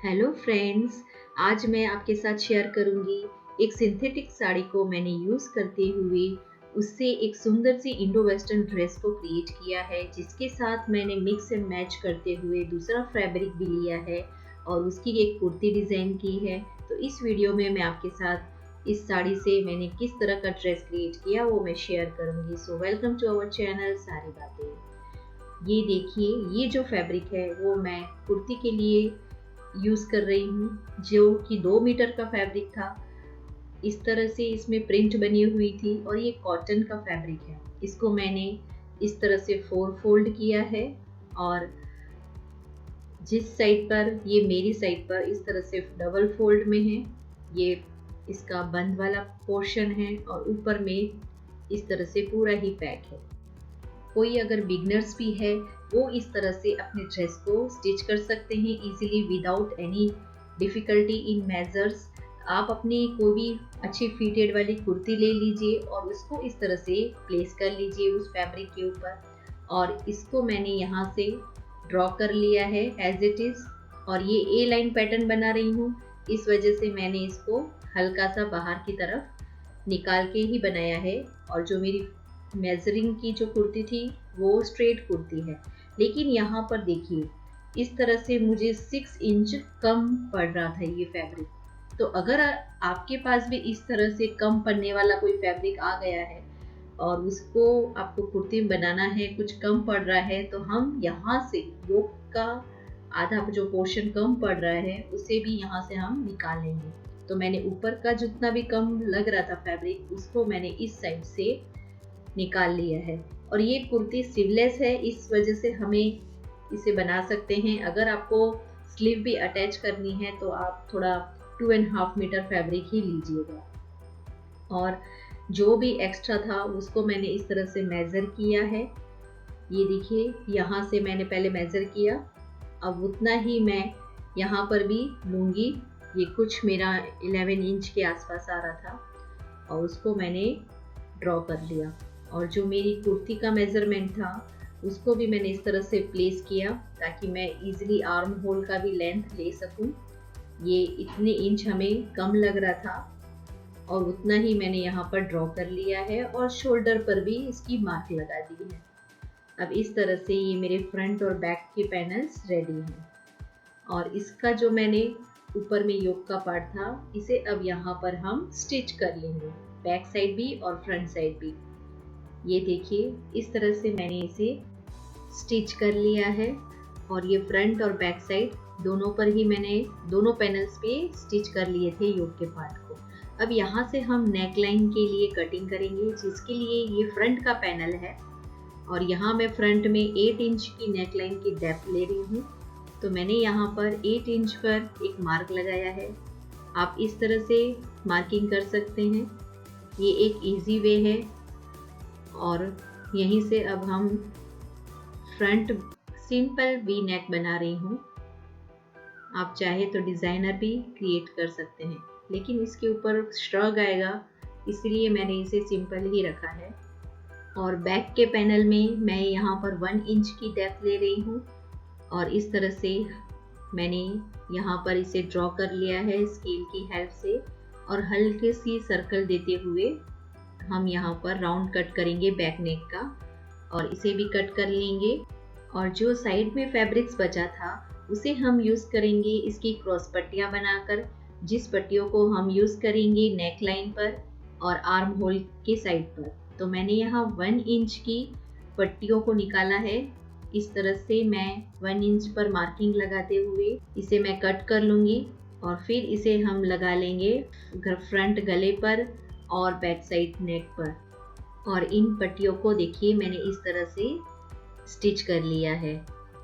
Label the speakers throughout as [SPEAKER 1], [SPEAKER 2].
[SPEAKER 1] Hello friends, आज मैं आपके साथ शेयर करूंगी एक सिंथेटिक साड़ी को मैंने यूज़ करते हुए उससे एक सुंदर सी इंडो वेस्टर्न ड्रेस को क्रिएट किया है, जिसके साथ मैंने मिक्स एंड मैच करते हुए दूसरा फैब्रिक भी लिया है और उसकी एक कुर्ती डिज़ाइन की है। तो इस वीडियो में मैं आपके साथ इस साड़ी से मैंने किस तरह का ड्रेस क्रिएट किया वो मैं शेयर करूंगी। So welcome to our channel सारी बातें। ये देखिए, ये जो फैब्रिक है वो मैं कुर्ती के लिए यूज़ कर रही हूँ, जो कि 2 मीटर का फैब्रिक था। इस तरह से इसमें प्रिंट बनी हुई थी और ये कॉटन का फैब्रिक है। इसको मैंने इस तरह से 4 फोल्ड किया है और जिस साइड पर, ये मेरी साइड पर इस तरह से डबल फोल्ड में है। ये इसका बंद वाला पोर्शन है और ऊपर में इस तरह से पूरा ही पैक है। कोई अगर बिगनर्स भी है वो इस तरह से अपने ड्रेस को स्टिच कर सकते हैं easily without any difficulty in measures. आप अपनी कोई भी अच्छी फिटेड वाली कुर्ती ले लीजिए और उसको इस तरह से प्लेस कर लीजिए उस फैब्रिक के ऊपर, और इसको मैंने यहाँ से ड्रॉ कर लिया है एज इट इज़। और ये ए लाइन पैटर्न बना रही हूँ, इस वजह से मैंने इसको हल्का सा बाहर की तरफ निकाल के ही बनाया है। और जो मेरी मेजरिंग की जो कुर्ती थी वो स्ट्रेट कुर्ती है, लेकिन यहाँ पर देखिए इस तरह से मुझे 6 इंच कम पड़ रहा था ये फैब्रिक। तो अगर आपके पास भी इस तरह से कम पड़ने वाला कोई फैब्रिक आ गया है और उसको आपको कुर्ती बनाना है, कुछ कम पड़ रहा है, तो हम यहाँ से योक का आधा जो पोर्शन कम पड़ रहा है उसे भी यहाँ से हम निकाल लेंगे। तो मैंने ऊपर का जितना भी कम लग रहा था फैब्रिक उसको मैंने इस साइड से निकाल लिया है। और ये कुर्ती स्लीवलेस है, इस वजह से हमें इसे बना सकते हैं। अगर आपको स्लीव भी अटैच करनी है तो आप थोड़ा 2.5 मीटर फैब्रिक ही लीजिएगा। और जो भी एक्स्ट्रा था उसको मैंने इस तरह से मेज़र किया है। ये देखिए, यहाँ से मैंने पहले मेज़र किया, अब उतना ही मैं यहाँ पर भी लूँगी। ये कुछ मेरा 11 इंच के आसपास आ रहा था और उसको मैंने ड्रॉ कर लिया। और जो मेरी कुर्ती का मेज़रमेंट था उसको भी मैंने इस तरह से प्लेस किया ताकि मैं इजीली आर्म होल का भी लेंथ ले सकूं। ये इतने इंच हमें कम लग रहा था और उतना ही मैंने यहाँ पर ड्रॉ कर लिया है और शोल्डर पर भी इसकी मार्क लगा दी है। अब इस तरह से ये मेरे फ्रंट और बैक के पैनल्स रेडी हैं। और इसका जो मैंने ऊपर में योक का पार्ट था इसे अब यहाँ पर हम स्टिच कर लेंगे, बैक साइड भी और फ्रंट साइड भी। ये देखिए, इस तरह से मैंने इसे स्टिच कर लिया है और ये फ्रंट और बैक साइड दोनों पर ही मैंने दोनों पैनल्स पे स्टिच कर लिए थे योक के पार्ट को। अब यहाँ से हम नेक लाइन के लिए कटिंग करेंगे, जिसके लिए ये फ्रंट का पैनल है और यहाँ मैं फ्रंट में 8 इंच की नेक लाइन की डेप्थ ले रही हूँ। तो मैंने यहाँ पर 8 इंच पर एक मार्क लगाया है। आप इस तरह से मार्किंग कर सकते हैं, ये एक इजी वे है। और यहीं से अब हम फ्रंट सिंपल वी नेक बना रही हूँ। आप चाहे तो डिज़ाइनर भी क्रिएट कर सकते हैं, लेकिन इसके ऊपर श्रग आएगा इसलिए मैंने इसे सिंपल ही रखा है। और बैक के पैनल में मैं यहाँ पर 1 इंच की डेप्थ ले रही हूँ और इस तरह से मैंने यहाँ पर इसे ड्रॉ कर लिया है स्केल की हेल्प से। और हल्के सी सर्कल देते हुए हम यहाँ पर राउंड कट करेंगे बैक नेक का और इसे भी कट कर लेंगे। और जो साइड में फैब्रिक्स बचा था उसे हम यूज़ करेंगे इसकी क्रॉस पट्टियाँ बनाकर, जिस पट्टियों को हम यूज़ करेंगे नेक लाइन पर और आर्म होल के साइड पर। तो मैंने यहाँ 1 इंच की पट्टियों को निकाला है। इस तरह से मैं 1 इंच पर मार्किंग लगाते हुए इसे मैं कट कर लूँगी और फिर इसे हम लगा लेंगे फ्रंट गले पर और बैक साइड नेक पर। और इन पट्टियों को देखिए मैंने इस तरह से स्टिच कर लिया है।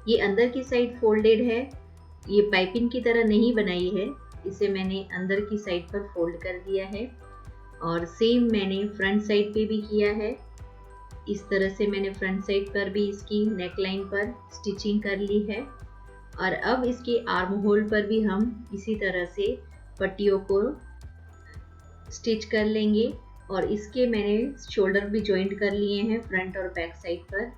[SPEAKER 1] ये अंदर की साइड फोल्डेड है, ये पाइपिंग की तरह नहीं बनाई है, इसे मैंने अंदर की साइड पर फोल्ड कर दिया है। और सेम मैंने फ्रंट साइड पे भी किया है। इस तरह से मैंने फ्रंट साइड पर भी इसकी नेक लाइन पर स्टिचिंग कर ली है। और अब इसके आर्म होल पर भी हम इसी तरह से पट्टियों को स्टिच कर लेंगे। और इसके मैंने शोल्डर भी जॉइंट कर लिए हैं फ्रंट और बैक साइड पर,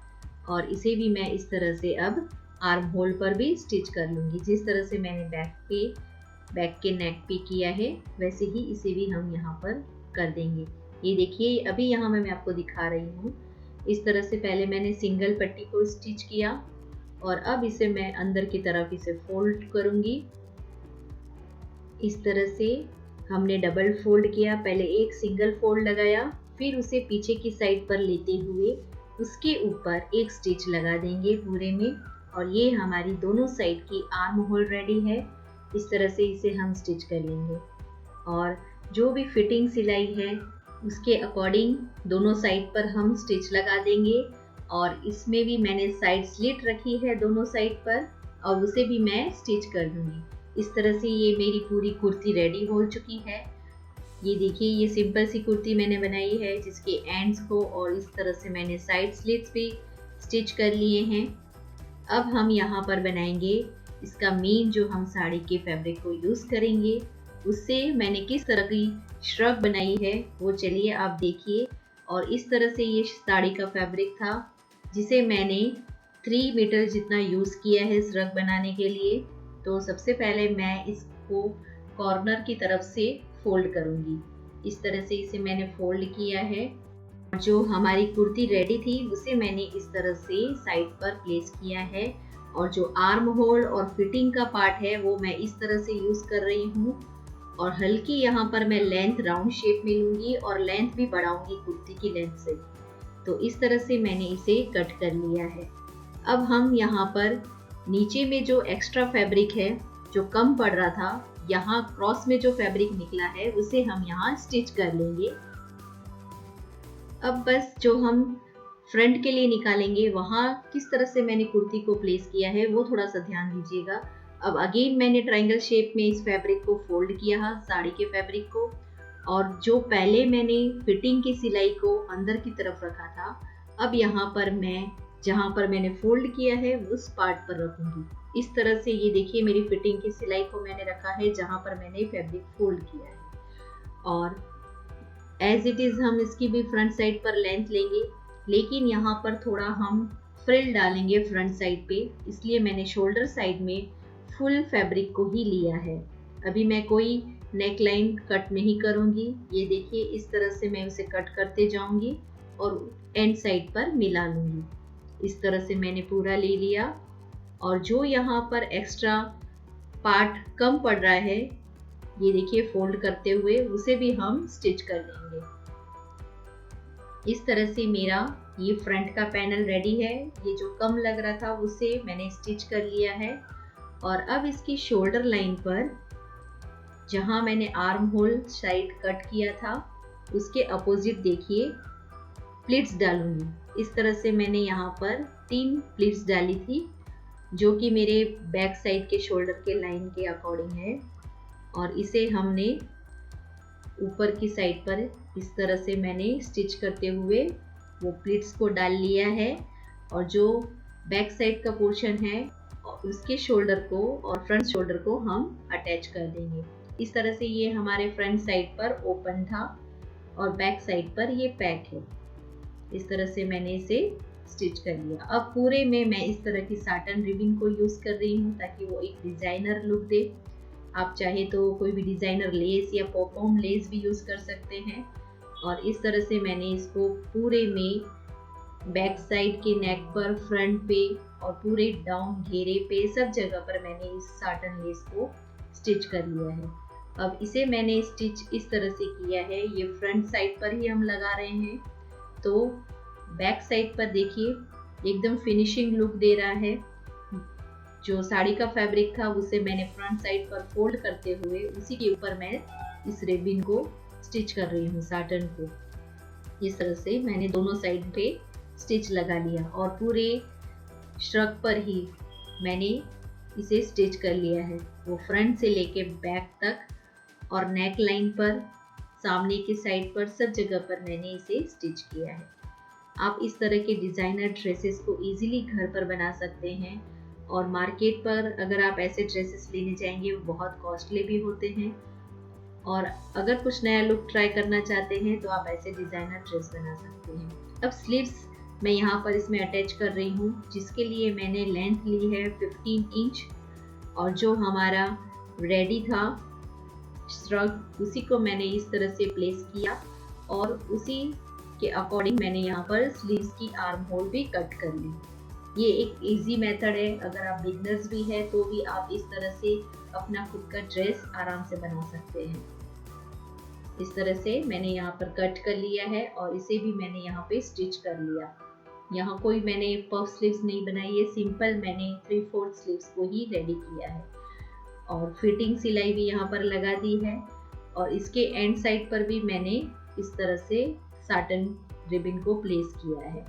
[SPEAKER 1] और इसे भी मैं इस तरह से अब आर्म होल पर भी स्टिच कर लूँगी। जिस तरह से मैंने बैक के नेक पे किया है वैसे ही इसे भी हम यहाँ पर कर देंगे। ये देखिए अभी यहाँ मैं आपको दिखा रही हूँ। इस तरह से पहले मैंने सिंगल पट्टी को स्टिच किया और अब इसे मैं अंदर की तरफ इसे फोल्ड करूँगी। इस तरह से हमने डबल फोल्ड किया, पहले एक सिंगल फोल्ड लगाया, फिर उसे पीछे की साइड पर लेते हुए उसके ऊपर एक स्टिच लगा देंगे पूरे में और ये हमारी दोनों साइड की आर्म होल रेडी है। इस तरह से इसे हम स्टिच कर लेंगे और जो भी फिटिंग सिलाई है उसके अकॉर्डिंग दोनों साइड पर हम स्टिच लगा देंगे और इसमें भी मैंने साइड स्लिट रखी है दोनों साइड पर और उसे भी मैं स्टिच कर दूंगी। इस तरह से ये मेरी पूरी कुर्ती रेडी हो चुकी है। ये देखिए ये सिंपल सी कुर्ती मैंने बनाई है जिसके एंड्स को और इस तरह से मैंने साइड स्लिट्स भी स्टिच कर लिए हैं। अब हम यहाँ पर बनाएंगे इसका मेन जो हम साड़ी के फैब्रिक को यूज़ करेंगे, उससे मैंने किस तरह की श्रग बनाई है वो चलिए आप देखिए। और इस तरह से ये साड़ी का फैब्रिक था जिसे मैंने 3 मीटर जितना यूज़ किया है श्रग बनाने के लिए। तो सबसे पहले मैं इसको कॉर्नर की तरफ से फोल्ड करूँगी। इस तरह से इसे मैंने फोल्ड किया है। जो हमारी कुर्ती रेडी थी उसे मैंने इस तरह से साइड पर प्लेस किया है और जो आर्म होल और फिटिंग का पार्ट है वो मैं इस तरह से यूज़ कर रही हूँ और हल्की यहाँ पर मैं लेंथ राउंड शेप में लूँगी और लेंथ भी बढ़ाऊँगी कुर्ती की लेंथ से। तो इस तरह से मैंने इसे कट कर लिया है। अब हम यहाँ पर नीचे में जो एक्स्ट्रा फैब्रिक है जो कम पड़ रहा था, यहाँ क्रॉस में जो फैब्रिक निकला है उसे हम यहाँ स्टिच कर लेंगे। अब बस जो हम फ्रंट के लिए निकालेंगे वहाँ किस तरह से मैंने कुर्ती को प्लेस किया है वो थोड़ा सा ध्यान दीजिएगा। अब अगेन मैंने ट्रायंगल शेप में इस फैब्रिक को फोल्ड किया है, साड़ी के फैब्रिक को, और जो पहले मैंने फिटिंग की सिलाई को अंदर की तरफ रखा था, अब यहाँ पर मैं जहाँ पर मैंने फोल्ड किया है उस पार्ट पर रखूंगी। इस तरह से ये देखिए मेरी फिटिंग की सिलाई को मैंने रखा है जहाँ पर मैंने फैब्रिक फोल्ड किया है और एज इट इज़ हम इसकी भी फ्रंट साइड पर लेंथ लेंगे, लेकिन यहाँ पर थोड़ा हम फ्रिल डालेंगे फ्रंट साइड पे, इसलिए मैंने शोल्डर साइड में फुल फैब्रिक को ही लिया है। अभी मैं कोई नेक लाइन कट नहीं करूँगी। ये देखिए इस तरह से मैं उसे कट करते जाऊँगी और एंड साइड पर मिला लूँगी। इस तरह से मैंने पूरा ले लिया और जो यहाँ पर एक्स्ट्रा पार्ट कम पड़ रहा है ये देखिए फोल्ड करते हुए उसे भी हम स्टिच कर लेंगे। इस तरह से मेरा ये फ्रंट का पैनल रेडी है। ये जो कम लग रहा था उसे मैंने स्टिच कर लिया है और अब इसकी शोल्डर लाइन पर जहाँ मैंने आर्म होल साइड कट किया था उसके अपोजिट देखिए प्लीट्स डालूंगी। इस तरह से मैंने यहाँ पर 3 प्लीट्स डाली थी जो कि मेरे बैक साइड के शोल्डर के लाइन के अकॉर्डिंग है और इसे हमने ऊपर की साइड पर इस तरह से मैंने स्टिच करते हुए वो प्लीट्स को डाल लिया है और जो बैक साइड का पोर्शन है उसके शोल्डर को और फ्रंट शोल्डर को हम अटैच कर देंगे। इस तरह से ये हमारे फ्रंट साइड पर ओपन था और बैक साइड पर ये पैक है। इस तरह से मैंने इसे स्टिच कर लिया। अब पूरे में मैं इस तरह की साटन रिबन को यूज़ कर रही हूँ ताकि वो एक डिज़ाइनर लुक दे। आप चाहे तो कोई भी डिज़ाइनर लेस या पॉपकॉर्न लेस भी यूज़ कर सकते हैं और इस तरह से मैंने इसको पूरे में बैक साइड के नेक पर, फ्रंट पे और पूरे डाउन घेरे पे सब जगह पर मैंने इस साटन लेस को स्टिच कर लिया है। अब इसे मैंने स्टिच इस तरह से किया है, ये फ्रंट साइड पर ही हम लगा रहे हैं तो बैक साइड पर देखिए एकदम फिनिशिंग लुक दे रहा है। जो साड़ी का फैब्रिक था उसे मैंने फ्रंट साइड पर फोल्ड करते हुए उसी के ऊपर मैं इस रिबन को स्टिच कर रही हूँ, साटन को। इस तरह से मैंने दोनों साइड पे स्टिच लगा लिया और पूरे श्रग पर ही मैंने इसे स्टिच कर लिया है, वो फ्रंट से लेके बैक तक और नेक लाइन पर, सामने की साइड पर, सब जगह पर मैंने इसे स्टिच किया है। आप इस तरह के डिज़ाइनर ड्रेसेस को इजीली घर पर बना सकते हैं और मार्केट पर अगर आप ऐसे ड्रेसेस लेने जाएंगे वो बहुत कॉस्टली भी होते हैं और अगर कुछ नया लुक ट्राई करना चाहते हैं तो आप ऐसे डिज़ाइनर ड्रेस बना सकते हैं। अब स्लीव्स मैं यहाँ पर इसमें अटैच कर रही हूँ, जिसके लिए मैंने लेंथ ली है 15 इंच। और जो हमारा रेडी था श्रग, उसी को मैंने इस तरह से प्लेस किया और उसी के अकॉर्डिंग मैंने यहाँ पर स्लीव्स की आर्म होल भी कट कर ली। ये एक इजी मेथड है, अगर आप बिगनर्स भी हैं तो भी आप इस तरह से अपना खुद का ड्रेस आराम से बना सकते हैं। इस तरह से मैंने यहाँ पर कट कर लिया है और इसे भी मैंने यहाँ पे स्टिच कर लिया। यहाँ कोई मैंने पफ स्लीव्स नहीं बनाई है, सिंपल मैंने 3/4 स्लीव्स को ही रेडी किया है और फिटिंग सिलाई भी यहाँ पर लगा दी है। और इसके एंड साइड पर भी मैंने इस तरह से साटन रिबन को प्लेस किया है।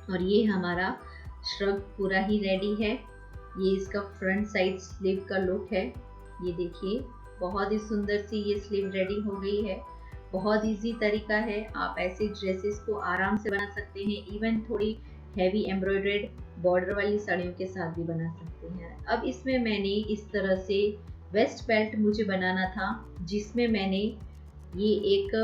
[SPEAKER 1] और ये हमारा श्रग पूरा ही रेडी है। ये इसका फ्रंट साइड स्लीव का लुक है। ये देखिए, बहुत ही सुंदर सी ये स्लीव रेडी हो गई है। बहुत इजी तरीका है, आप ऐसे ड्रेसेस को आराम से बना सकते हैं। इवन थोड़ी हैवी एम्ब्रॉयडर्ड बॉर्डर वाली साड़ियों के साथ भी बना सकते हैं। अब इसमें मैंने इस तरह से वेस्ट बेल्ट मुझे बनाना था, जिसमें मैंने ये एक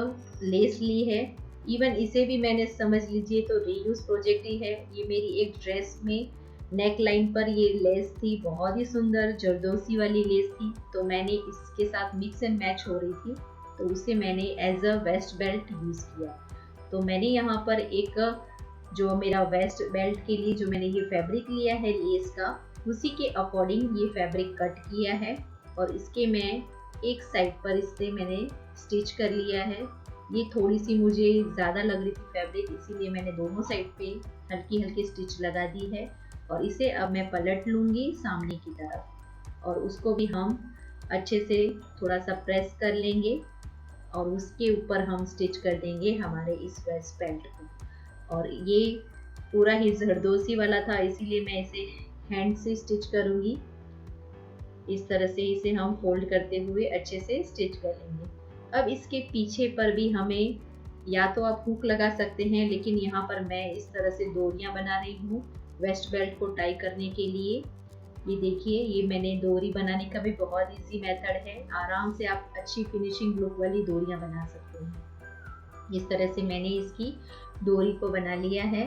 [SPEAKER 1] लेस ली है। इवन इसे भी मैंने समझ लीजिए तो रीयूज प्रोजेक्ट ही है। ये मेरी एक ड्रेस में नेक लाइन पर ये लेस थी, बहुत ही सुंदर जरदोसी वाली लेस थी, तो मैंने इसके साथ मिक्स एंड मैच हो रही थी, तो उसे मैंने as a waste belt use किया। तो मैंने यहाँ पर एक जो मेरा वेस्ट बेल्ट के लिए जो मैंने ये फैब्रिक लिया है लेस का, उसी के अकॉर्डिंग ये फैब्रिक कट किया है और इसके मैं एक साइड पर इससे मैंने स्टिच कर लिया है। ये थोड़ी सी मुझे ज़्यादा लग रही थी फैब्रिक, इसीलिए मैंने दोनों साइड पे हल्की हल्की स्टिच लगा दी है। और इसे अब मैं पलट लूँगी सामने की तरफ और उसको भी हम अच्छे से थोड़ा सा प्रेस कर लेंगे और उसके ऊपर हम स्टिच कर देंगे हमारे इस वेस्ट बेल्ट को। और ये पूरा ही जरदोसी वाला था, इसीलिए मैं इसे हैंड से स्टिच करूँगी। इस तरह से इसे हम फोल्ड करते हुए अच्छे से स्टिच कर लेंगे। अब इसके पीछे पर भी हमें या तो आप हुक लगा सकते हैं, लेकिन यहाँ पर मैं इस तरह से डोरियाँ बना रही हूँ वेस्ट बेल्ट को टाई करने के लिए। ये देखिए, ये मैंने डोरी बनाने का भी बहुत इजी मेथड है, आराम से आप अच्छी फिनिशिंग लुक वाली डोरियाँ बना सकते हैं। इस तरह से मैंने इसकी डोरी को बना लिया है।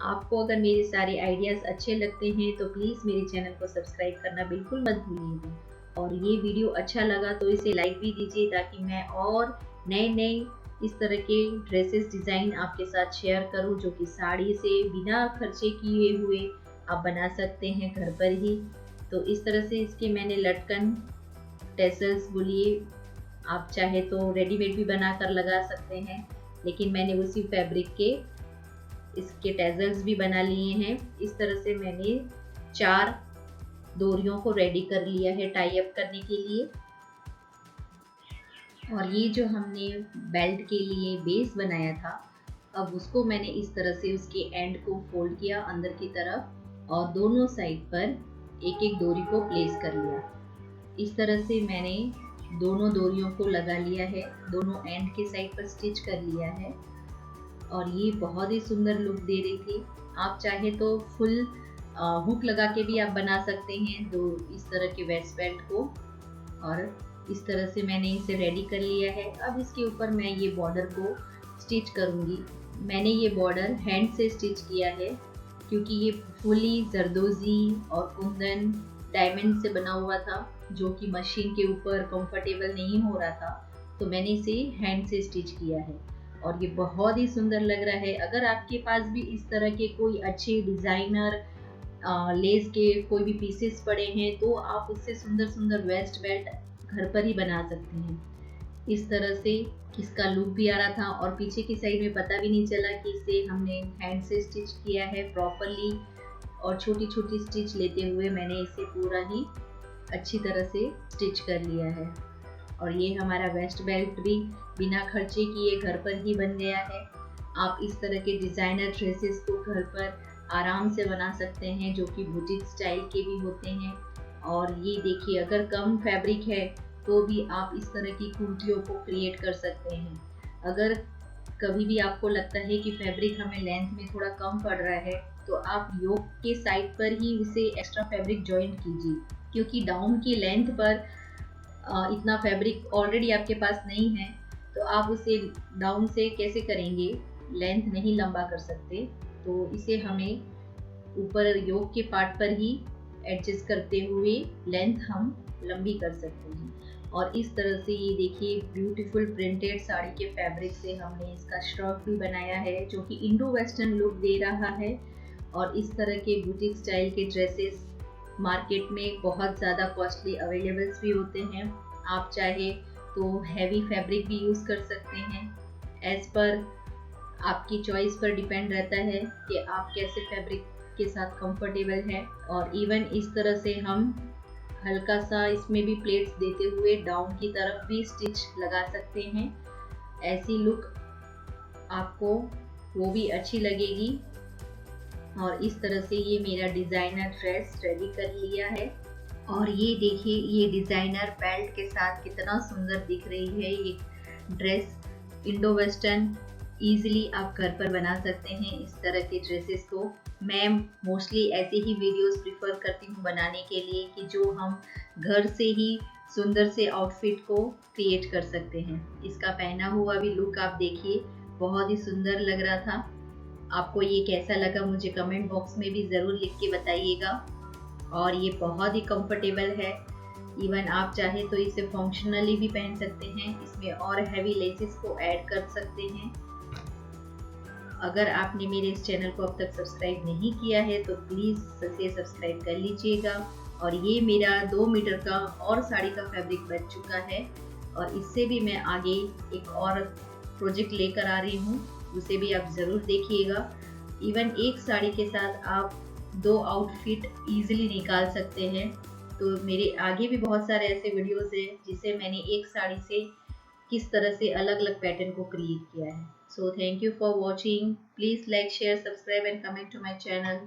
[SPEAKER 1] आपको अगर मेरे सारे आइडियाज़ अच्छे लगते हैं तो प्लीज़ मेरे चैनल को सब्सक्राइब करना बिल्कुल मत भूलिएगा। और ये वीडियो अच्छा लगा तो इसे लाइक भी दीजिए, ताकि मैं और नए नए इस तरह के ड्रेसेस डिज़ाइन आपके साथ शेयर करूं, जो कि साड़ी से बिना खर्चे किए हुए आप बना सकते हैं घर पर ही। तो इस तरह से इसके मैंने लटकन, टेसल्स बोलिए, आप चाहे तो रेडीमेड भी बना कर लगा सकते हैं, लेकिन मैंने उसी फैब्रिक के इसके टेजल्स भी बना लिए हैं। इस तरह से मैंने 4 डोरियों को रेडी कर लिया है टाई अप करने के लिए। और ये जो हमने बेल्ट के लिए बेस बनाया था, अब उसको मैंने इस तरह से उसके एंड को फोल्ड किया अंदर की तरफ और दोनों साइड पर एक एक डोरी को प्लेस कर लिया। इस तरह से मैंने दोनों डोरियों को लगा लिया है, दोनों एंड के साइड पर स्टिच कर लिया है और ये बहुत ही सुंदर लुक दे रही थी। आप चाहे तो फुल हुक लगा के भी आप बना सकते हैं दो इस तरह के वेस्ट बेल्ट को। और इस तरह से मैंने इसे रेडी कर लिया है। अब इसके ऊपर मैं ये बॉर्डर को स्टिच करूँगी। मैंने ये बॉर्डर हैंड से स्टिच किया है, क्योंकि ये फुली जरदोजी और कुंदन डायमंड से बना हुआ था, जो कि मशीन के ऊपर कंफर्टेबल नहीं हो रहा था, तो मैंने इसे हैंड से स्टिच किया है और ये बहुत ही सुंदर लग रहा है। अगर आपके पास भी इस तरह के कोई अच्छे डिज़ाइनर लेस के कोई भी पीसेस पड़े हैं, तो आप उससे सुंदर सुंदर वेस्ट बेल्ट घर पर ही बना सकते हैं। इस तरह से इसका लुक भी आ रहा था और पीछे की साइड में पता भी नहीं चला कि इसे हमने हैंड से स्टिच किया है प्रॉपरली। और छोटी छोटी स्टिच लेते हुए मैंने इसे पूरा ही अच्छी तरह से स्टिच कर लिया है। और ये हमारा वेस्ट बेल्ट भी बिना खर्चे किए घर पर ही बन गया है। आप इस तरह के डिज़ाइनर ड्रेसेस को घर पर आराम से बना सकते हैं, जो कि बुटीक स्टाइल के भी होते हैं। और ये देखिए, अगर कम फैब्रिक है तो भी आप इस तरह की कुर्तियों को क्रिएट कर सकते हैं। अगर कभी भी आपको लगता है कि फैब्रिक हमें लेंथ में थोड़ा कम पड़ रहा है, तो आप योक के साइड पर ही उसे एक्स्ट्रा फैब्रिक जॉइंट कीजिए, क्योंकि डाउन की लेंथ पर इतना फैब्रिक ऑलरेडी आपके पास नहीं है, तो आप उसे डाउन से कैसे करेंगे, लेंथ नहीं लंबा कर सकते। तो इसे हमें ऊपर योक के पार्ट पर ही एडजस्ट करते हुए लेंथ हम लंबी कर सकते हैं। और इस तरह से ये देखिए ब्यूटीफुल प्रिंटेड साड़ी के फैब्रिक से हमने इसका स्टॉक भी बनाया है जो कि इंडो वेस्टर्न लुक दे रहा है। और इस तरह के बुटीक स्टाइल के ड्रेसेस मार्केट में बहुत ज़्यादा कॉस्टली अवेलेबल्स भी होते हैं। आप चाहे तो हैवी फैब्रिक भी यूज़ कर सकते हैं, एज पर आपकी चॉइस पर डिपेंड रहता है कि आप कैसे फैब्रिक के साथ कंफर्टेबल है। और इवन इस तरह से हम हल्का सा इसमें भी प्लेट्स देते हुए डाउन की तरफ भी स्टिच लगा सकते हैं। ऐसी लुक आपको वो भी अच्छी लगेगी। और इस तरह से ये मेरा डिज़ाइनर ड्रेस रेडी कर लिया है। और ये देखिए ये डिज़ाइनर बेल्ट के साथ कितना सुंदर दिख रही है ये ड्रेस। इंडो वेस्टर्न ईजिली आप घर पर बना सकते हैं इस तरह के ड्रेसेस को। मैं मोस्टली ऐसे ही वीडियोस प्रिफर करती हूँ बनाने के लिए कि जो हम घर से ही सुंदर से आउटफिट को क्रिएट कर सकते हैं। इसका पहना हुआ भी लुक आप देखिए बहुत ही सुंदर लग रहा था। आपको ये कैसा लगा मुझे कमेंट बॉक्स में भी ज़रूर लिख के बताइएगा। और ये बहुत ही कंफर्टेबल है। इवन आप चाहे तो इसे फंक्शनली भी पहन सकते हैं, इसमें और हैवी लेसेस को ऐड कर सकते हैं। अगर आपने मेरे इस चैनल को अब तक सब्सक्राइब नहीं किया है तो प्लीज़ इसे सब्सक्राइब कर लीजिएगा। और ये मेरा 2 मीटर का और साड़ी का फैब्रिक बच चुका है और इससे भी मैं आगे एक और प्रोजेक्ट लेकर आ रही हूँ, उसे भी आप ज़रूर देखिएगा। इवन एक साड़ी के साथ आप 2 आउटफिट ईजिली निकाल सकते हैं। तो मेरे आगे भी बहुत सारे ऐसे वीडियोस हैं जिसे मैंने एक साड़ी से किस तरह से अलग अलग पैटर्न को क्रिएट किया है। So thank you for watching. Please like, share, subscribe and comment to my channel.